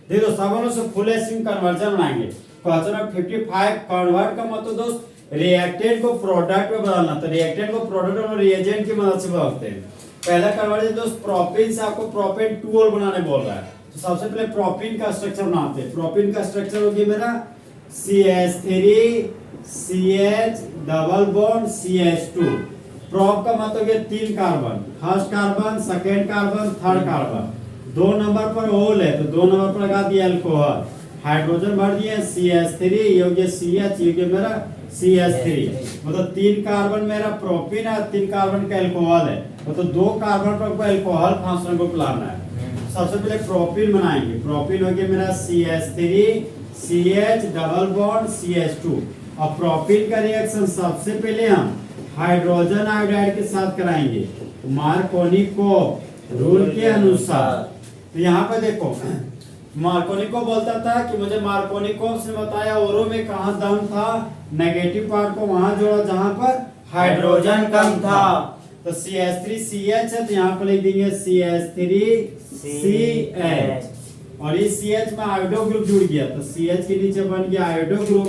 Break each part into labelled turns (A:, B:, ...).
A: देखो दोस्त अब हम लोग फुल एसिड कन्वर्जन बनाएंगे। क्वेश्चन नंबर 55 कन्वर्ट का मतलब दोस्त रिएक्टेंट को प्रोडक्ट में बदलना। तो रिएक्टेंट को प्रोडक्ट और रिएजेंट की मदद से बदलते हैं। पहला कन्वर्जन दोस्त प्रोपेन से आपको प्रोपेन 2 बनाने बोल रहा है। तो सबसे पहले प्रोपेन का स्ट्रक्चर बनाते हैं। प्रोपेन का स्ट्रक्चर हो गया मेरा CH3 CH double bond CH2। Prop का मतलब ये 3 carbon, first carbon, second carbon, third carbon. 2 number पर ओल है तो 2 नंबर पर लगा दिया अल्कोहल। हाइड्रोजन भर दिए CH3, ये हो गया CH, ये हो गया मेरा CH3। मतलब 3 कार्बन मेरा प्रोपेन है, 3 कार्बन का अल्कोहल है। मतलब 2 कार्बन पर अल्कोहल फंक्शनल ग्रुप लाना है। सबसे पहले प्रोपेन बनाएंगे। प्रोपेन हो गया मेरा CH3 CH double bond CH2। और प्रोपेन का रिएक्शन सबसे पहले हम हाइड्रोजन आयोडाइड के साथ कराएंगे मार्कोनिको रूल के अनुसार। तो यहाँ पे देखो मार्कोनिको बोलता था कि मुझे मार्कोनिको ने बताया ओरो में कहा दम था, नेगेटिव पार्ट को वहां जोड़ा जहां पर हाइड्रोजन कम था। तो CH3 CH है तो यहाँ पर लिख देंगे CH3 CH। और इस CH में आयोडो ग्रुप जुड़ गया तो CH के नीचे बन गया आयोडो ग्रुप।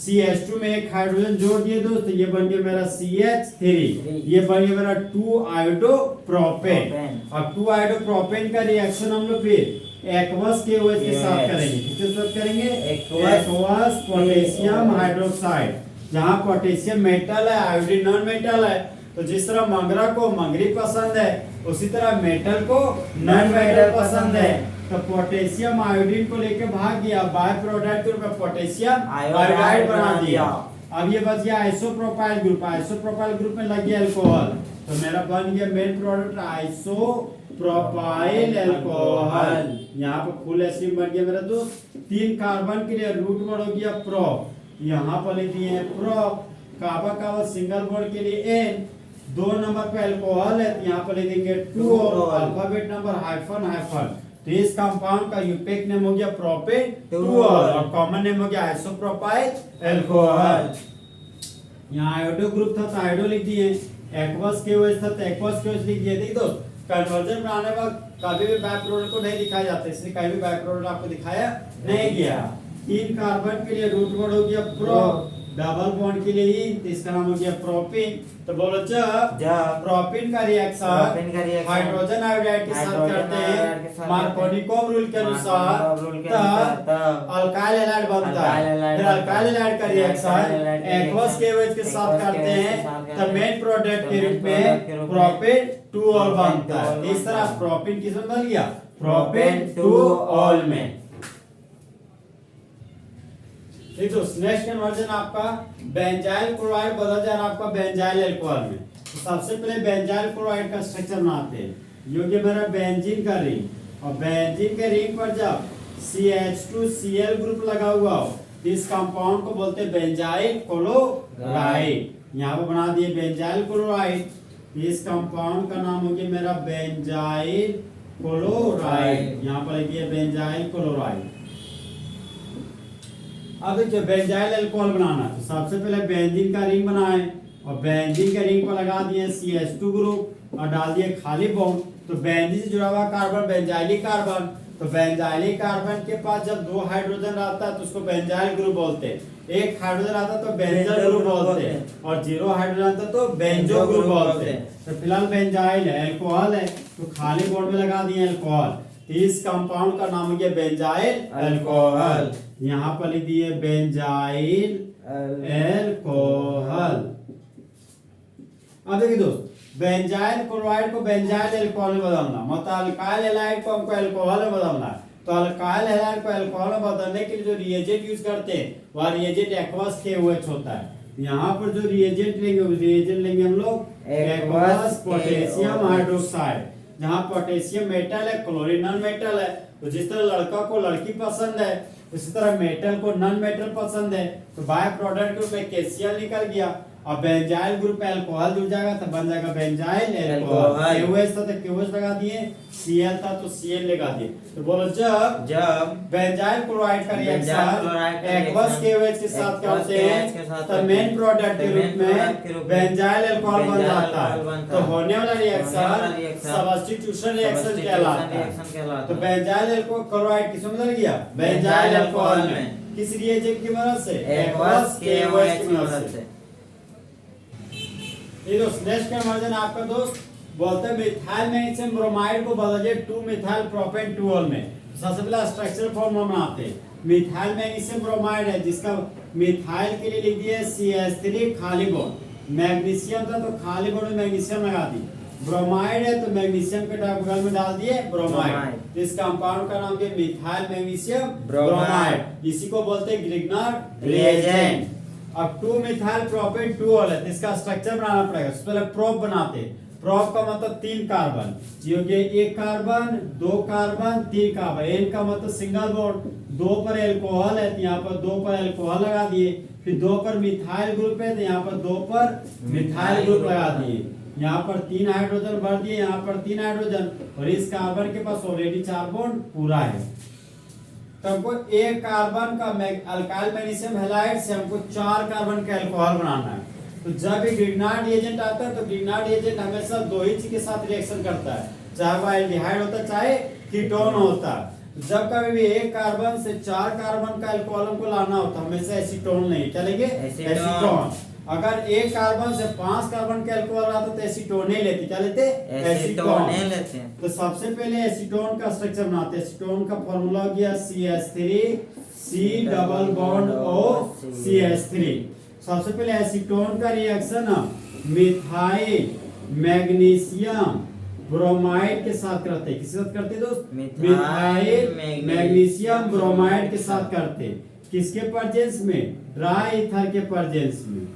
A: CH2 में एक हाइड्रोजन जोड़ दिए दोस्त, ये बन गया मेरा CH3, ये बन गया मेरा 2 आयोडो प्रोपेन। अब 2 आयोडो प्रोपेन का रिएक्शन हम लोग फिर एक्वस के OH के साथ करेंगे। किसके साथ करेंगे? Aqueous potassium hydroxide. जहां पोटेशियम मेटल है, आयोडीन नॉन मेटल है। तो जिस तरह मंगरा को मंगरी पसंद है उसी तरह मेटल को नॉन मेटल पसंद है। तो पोटेशियम आयोडीन को लेके भाग गया, बाय प्रोडक्ट के रूप में पोटेशियम आयोडाइड बना दिया। अब ये बच गया आइसोप्रोपाइल ग्रुप। आइसोप्रोपाइल ग्रुप में लग गया अल्कोहल तो मेरा बन गया मेन प्रोडक्ट आइसोप्रोपाइल अल्कोहल। यहाँ पे फुल एसिड बन गया मेरा दोस्त। 3 कार्बन के लिए रूट वर्ड हो गया प्रो, यहाँ पर लिख दिए प्रो। कार्बन का सिंगल बॉन्ड के लिए N। 2 नंबर पे अल्कोहल है तो यहाँ पर लिख देंगे 2 और अल्फाबेट नंबर हाइफन हाइफन। तो इस कंपाउंड का यूपेक नेम हो गया प्रोपेन 2 और कॉमन नेम हो गया आइसोप्रोपाइल अल्कोहल। यहाँ आयोडो ग्रुप था तो आयोडो लिख दिए, एक्वस के OH था तो एक्वस के OH लिख दिए। देखिए दोस्त कन्वर्जन बनाने वक्त कभी भी बाय प्रोडक्ट को नहीं दिखाया जाता, इसलिए कहीं भी बाय प्रोडक्ट आपको दिखाया नहीं गया। 3 कार्बन के लिए रूट वर्ड हो गया प्रो, डबल बॉन्ड के लिए ही तो इसका नाम हो गया प्रोपेन। तो बोलो जब प्रोपेन का रिएक्शन हाइड्रोजन आयोडाइड के साथ करते हैं मार्कोनिको रूल के अनुसार तब अल्काइल हैलाइड बनता है। फिर अल्काइल हैलाइड का रिएक्शन एक्वस के OH के साथ करते हैं तो मेन प्रोडक्ट के रूप में प्रोपेन 2 ऑल बनता है। इस तरह प्रोपेन किसमें बन गया? प्रोपेन 2 ऑल में। ठीक दोस्त नेक्स्ट कन्वर्जन आपका बेंजाइल क्लोराइड बदल जा रहा है आपका बेंजाइल अल्कोहल में। तो सबसे पहले बेंजाइल क्लोराइड का स्ट्रक्चर बनाते हैं। ये मेरा बेंजीन का रिंग और बेंजीन के रिंग पर जब CH2Cl ग्रुप लगा हुआ हो तो इस कंपाउंड को बोलते हैं बेंजाइल क्लोराइड। यहाँ पर बना दिए बेंजाइल क्लोराइड। इस कंपाउंड का नाम हो गया मेरा बेंजाइल क्लोराइड। यहाँ पर लिखिए बेंजाइल क्लोराइड। अब देखिए बेंजाइल अल्कोहल बनाना तो सबसे पहले बेंजीन का रिंग बनाए और बेंजीन के रिंग पर लगा दिए CH2 ग्रुप और डाल दिए खाली बॉन्ड। तो बेंजीन से जुड़ा हुआ कार्बन बेंजाइलिक कार्बन। तो बेंजाइलिक कार्बन के पास जब 2 हाइड्रोजन रहता है तो उसको बेंजाइल ग्रुप बोलते हैं। 1 हाइड्रोजन आता तो बेंजल ग्रुप बोलते हैं और 0 हाइड्रोजन आता तो बेंजो ग्रुप बोलते हैं। तो फिलहाल बेंजाइल है, अल्कोहल है तो खाली बॉन्ड में लगा दिए अल्कोहल। इस कंपाउंड का नाम हो गया बेंजाइल अल्कोहल। यहाँ पर लिख दिए बेंजाइल अल्कोहल। अब देखिए दोस्त बेंजाइल क्लोराइड को बेंजाइल अल्कोहल में बदलना मतलब अल्काइल हैलाइड को हमको अल्कोहल में बदलना है। तो अल्काइल हैलाइड को अल्कोहल में बदलने के लिए जो रिएजेंट यूज करते हैं वह रिएजेंट एक्वस के OH होता है। यहाँ पर जो रिएजेंट लेंगे हम लोग एक्वस पोटेशियम हाइड्रोक्साइड। जहाँ पोटेशियम मेटल है, क्लोरीन नॉन मेटल है। तो जिस तरह लड़का को लड़की पसंद है उसी तरह मेटल को नॉन मेटल पसंद है। तो बाय प्रोडक्ट में KCl निकल गया और बेंजाइल ग्रुप अल्कोहल जुड़ जाएगा तो बन जाएगा बेंजाइल
B: अल्कोहल।
A: अल्कोहल। KOH था तो KOH लगा दिए, Cl था तो Cl लगा दिए। तो बोलो जब बेंजाइल क्लोराइड का रिएक्शन एक्वस KOH के साथ करते हैं तो मेन प्रोडक्ट के रूप में बेंजाइल अल्कोहल बन जाता है। तो होने वाला रिएक्शन सब्स्टिट्यूशन रिएक्शन कहलाता है। तो बेंजाइल अल्कोहल क्लोराइड किसमें बदल गया? बेंजाइल अल्कोहल में। किस रिएजेंट की मदद से? एक्वस KOH की मदद से। ये दोस्त नेक्स्ट कन्वर्जन आपका दोस्त बोलते हैं मिथाइल मैग्नीशियम ब्रोमाइड को बदलिए 2 मिथाइल प्रोपेन 2 में। सबसे पहला स्ट्रक्चरल फॉर्मूला बनाते हैं। मिथाइल मैग्नीशियम ब्रोमाइड है जिसका मिथाइल के लिए लिख दिए CH3 खाली बॉन्ड, मैग्नीशियम था तो खाली बॉन्ड में मैग्नीशियम लगा दी, ब्रोमाइड है तो मैग्नीशियम के बगल में डाल दिए ब्रोमाइड। इस कंपाउंड का नाम दिया मिथाइल मैग्नीशियम ब्रोमाइड। इसी को बोलते हैं ग्रिग्नार्ड रिएजेंट। अब 2 मिथाइल प्रोपेन 2 है, इसका स्ट्रक्चर बनाना पड़ेगा। सबसे पहले प्रोप बनाते हैं। प्रोप का मतलब 3 कार्बन, जो कि 1 कार्बन 2 कार्बन 3 कार्बन, एन का मतलब सिंगल बॉन्ड, 2 पर अल्कोहल है तो यहाँ पर 2 पर अल्कोहल लगा दिए, फिर 2 पर मिथाइल ग्रुप है तो यहाँ पर 2 पर मिथाइल ग्रुप लगा दिए, यहाँ पर 3 हाइड्रोजन भर दिए, यहाँ पर 3 हाइड्रोजन, और इस कार्बन के पास ऑलरेडी 4 बॉन्ड पूरा है। तो हमको 1 कार्बन का अल्काइल मैग्नीशियम हैलाइड से हमको 4 कार्बन का अल्कोहल बनाना है। तो जब भी ग्रिग्नार्ड रिएजेंट आता है तो ग्रिग्नार्ड रिएजेंट हमेशा 2 ही चीज के साथ रिएक्शन करता है, चाहे वह एल्डिहाइड होता है चाहे कीटोन होता है। जब कभी भी 1 कार्बन से 4 कार्बन का अल्कोहल हमको लाना होता है हमेशा एसीटोन नहीं चलेंगे, एसीटोन। अगर 1 कार्बन से 5 कार्बन के अल्कोहल आता तो एसीटोन ही लेते, क्या लेते? एसीटोन लेते। तो सबसे पहले एसीटोन का स्ट्रक्चर बनाते हैं। एसीटोन का फार्मूला हो गया CH3 C double bond O CH3। सबसे पहले एसीटोन का रिएक्शन मिथाइल मैग्नीशियम ब्रोमाइड के साथ करते हैं। किसके साथ करते हैं दोस्त? मिथाइल मैग्नीशियम ब्रोमाइड के साथ करते हैं। किसके प्रेजेंस में? ड्राई ईथर के प्रेजेंस में।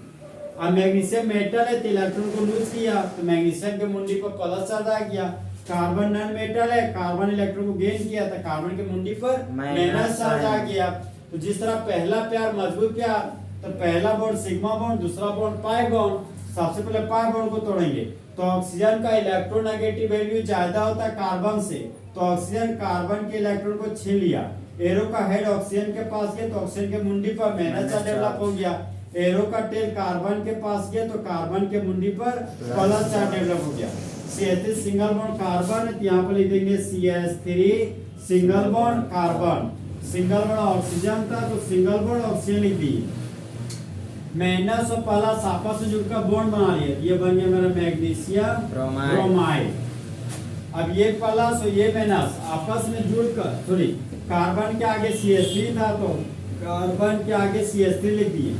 A: अब मैग्नीशियम मेटल है तो इलेक्ट्रॉन को लूज किया तो मैग्नीशियम के मुंडी पर प्लस चार्ज आ गया। कार्बन नॉन मेटल है, कार्बन इलेक्ट्रॉन को गेन किया तो कार्बन के मुंडी पर माइनस चार्ज आ गया। तो जिस तरह पहला प्यार मजबूत प्यार, तो पहला बॉन्ड सिग्मा बॉन्ड, दूसरा बॉन्ड पाई बॉन्ड। सबसे पहले पाई बॉन्ड को तोड़ेंगे तो ऑक्सीजन का इलेक्ट्रोनेगेटिव वैल्यू ज्यादा होता है कार्बन से, तो ऑक्सीजन कार्बन के इलेक्ट्रॉन को छीन लिया। एरो का हेड ऑक्सीजन के पास गया तो ऑक्सीजन के मुंडी पर माइनस चार्ज डेवलप हो गया। एरो का टेल कार्बन के पास गया तो कार्बन के मुंडी पर प्लस चार्ज डेवलप हो गया। CH3 सिंगल बॉन्ड कार्बन, यहाँ पर लिख देंगे CH3 single bond carbon. Single bond oxygen था तो सिंगल बॉन्ड ऑक्सीजन लिख दी। माइनस और प्लस आपस में जुड़कर बॉन्ड बना लिया, ये बन गया मेरा मैग्नीशियम ब्रोमाइड। अब ये प्लस और ये माइनस आपस में जुड़कर, सॉरी कार्बन के आगे CH3 था तो कार्बन के आगे CH3 लिख दिए,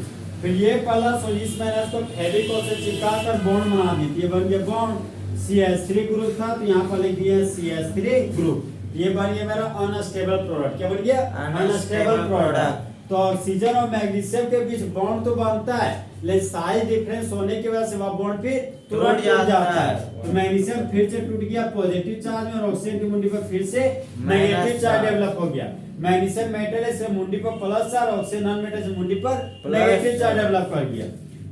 A: फिर ये प्लस और इस माइनस को फेविकोल से चिपका कर बॉन्ड बना दी, ये बन गया बॉन्ड। CH3 ग्रुप था तो यहाँ पर लिख दिया CH3 ग्रुप, ये बन गया मेरा अनस्टेबल प्रोडक्ट। क्या बन गया? Unstable product. तो ऑक्सीजन और मैग्नीशियम के बीच बॉन्ड तो बनता है लेकिन साइज डिफरेंस होने की वजह से वह बॉन्ड फिर तुरंत टूट जाता है। तो मैग्नीशियम फिर से टूट गया पॉजिटिव चार्ज में और ऑक्सीजन की मुंडी पर फिर से नेगेटिव चार्ज डेवलप हो गया। मैग्नीशियम मेटल है से मुंडी पर plus charge, oxygen non metal से मुंडी पर नेगेटिव चार्ज डेवलप कर गया।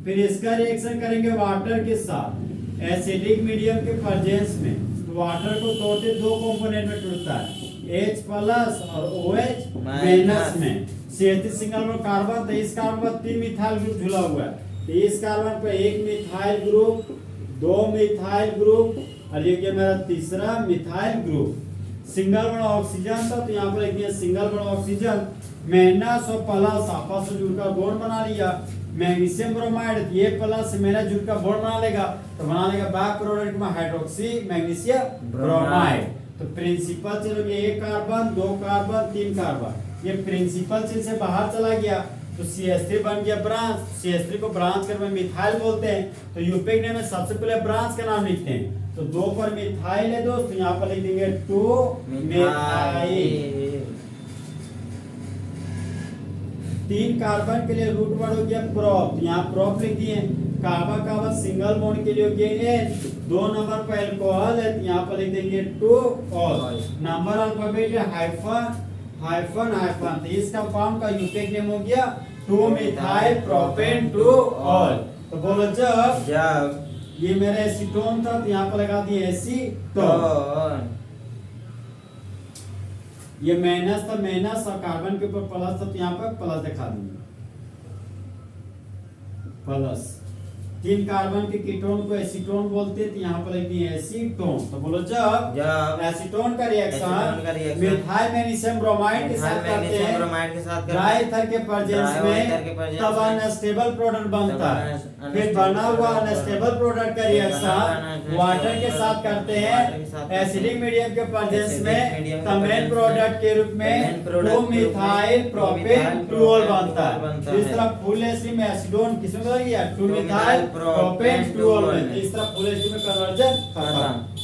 A: फिर इसका रिएक्शन करेंगे वाटर के साथ एसिडिक मीडियम के प्रेजेंस में। तो वाटर को तोड़ते 2 कंपोनेंट में टूटता है, H प्लस और OH माइनस में। CH3 सिंगल बॉन्ड कार्बन, तो इस कार्बन पर 3 मिथाइल ग्रुप जुड़ा हुआ है, तो इस कार्बन पर 1 मिथाइल ग्रुप, 2 मिथाइल ग्रुप और ये क्या मेरा तीसरा methyl group. Single bond oxygen था तो यहाँ पर लिख दिया सिंगल बॉन्ड ऑक्सीजन, माइनस और प्लस आपस में जुड़कर बॉन्ड बना लिया। मैग्नीशियम ब्रोमाइड, ये प्लस माइनस जुड़कर बॉन्ड बना लेगा तो बना लेगा बैक प्रोडक्ट में हाइड्रोक्सी मैग्नीशियम ब्रोमाइड। तो प्रिंसिपल चेन हो गया 1 कार्बन 2 कार्बन 3 कार्बन, ये प्रिंसिपल चेन से बाहर चला गया तो CH3 बन गया ब्रांच। CH3 को ब्रांच के में मिथाइल बोलते हैं, तो यूपिक नेम में सबसे पहले ब्रांच का नाम लिखते हैं। तो 2 पर मिथाइल है दोस्त, तो यहाँ पर लिख देंगे 2 मिथाइल। 3 कार्बन के लिए रूट वर्ड हो गया प्रोप, यहाँ प्रोप लिख दिए। कार्बन कार्बन सिंगल बॉन्ड के लिए हो गया N, 2 नंबर पर अल्कोहल है तो यहाँ पर लिख देंगे 2 ऑल। नंबर अल्फाबेट है हाइफन हाइफन हाइफन, तो इस कंपाउंड का यूपिक नेम हो गया 2 मिथाइल प्रोपेन 2 ऑल। तो बोलो जब
B: जब
A: ये मेरा एसीटोन था तो यहाँ पर लगा दिए एसीटोन।
B: टोन
A: ये माइनस था, माइनस और कार्बन के ऊपर प्लस था तो यहाँ पर प्लस दिखा देंगे, प्लस। 3 कार्बन के कीटोन को एसीटोन बोलते हैं तो यहाँ पर लिख दिए एसीटोन। तो बोलो जब एसीटोन का रिएक्शन मिथाइल मैग्नीशियम ब्रोमाइड के साथ करते हैं,
B: ब्रोमाइड के साथ
A: ड्राई ईथर के प्रेजेंस में, तब अनस्टेबल प्रोडक्ट बनता है। फिर बना हुआ अनस्टेबल प्रोडक्ट का रिएक्शन वाटर के साथ करते हैं एसिडिक मीडियम के प्रेजेंस में, तब मेन प्रोडक्ट के रूप में 2 मिथाइल प्रोपेन टूओल बनता है। इस तरह फुल एसिड में एसीडोन किसमें बदल गया, 2 मिथाइल प्रोपेन टूओल में। इस तरह फुल एसिड में कन्वर्जन खत्म।